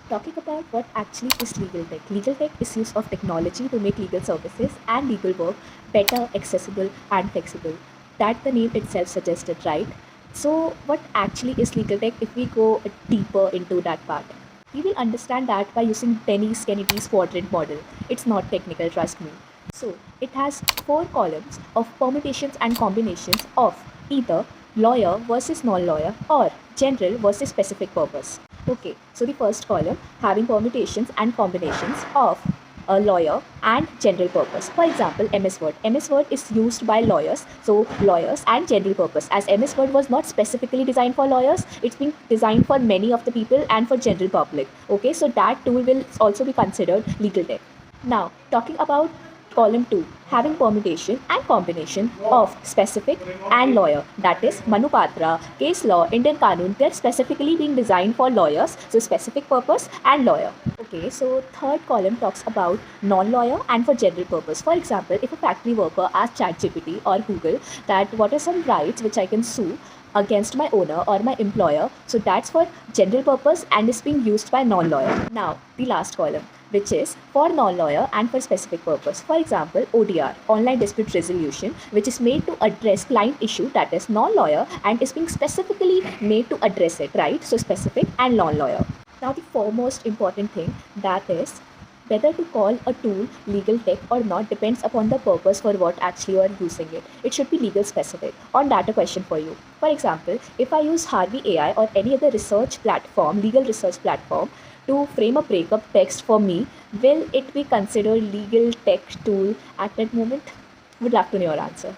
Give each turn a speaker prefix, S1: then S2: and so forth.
S1: Talking about what actually is legal tech. Legal tech is use of technology to make legal services and legal work better, accessible, and flexible. That the name itself suggested, right? So, what actually is legal tech if we go deeper into that part? We will understand that by using Dennis Kennedy's quadrant model. It's not technical, trust me. So, it has four columns of permutations and combinations of either lawyer versus non-lawyer or general versus specific purpose. Okay, so the first column having permutations and combinations of a lawyer and general purpose. For example, MS Word. MS Word is used by lawyers, so lawyers and general purpose. As MS Word was not specifically designed for lawyers, it's been designed for many of the people and for general public. Okay, so that tool will also be considered legal tech. Now, talking about column 2, having permutation and combination of specific and lawyer. That is Manupatra, case law, Indian Kanun. They're specifically being designed for lawyers, so specific purpose and lawyer. Okay, so third column talks about non-lawyer and for general purpose. For example, if a factory worker asks ChatGPT or Google that what are some rights which I can sue against my owner or my employer, so that's for general purpose and is being used by non-lawyer. Now, the last column, which is for non-lawyer and for specific purpose. For example, ODR, online dispute resolution, which is made to address client issue, that is non-lawyer, and is being specifically made to address it, right? So specific and non-lawyer. Now the foremost important thing, that is whether to call a tool legal tech or not depends upon the purpose for what actually you are using it. It should be legal specific. On that, a question for you. For example, if I use Harvey AI or any other research platform, legal research platform, to frame a breakup text for me, will it be considered legal tech tool at that moment? Would love to know your answer.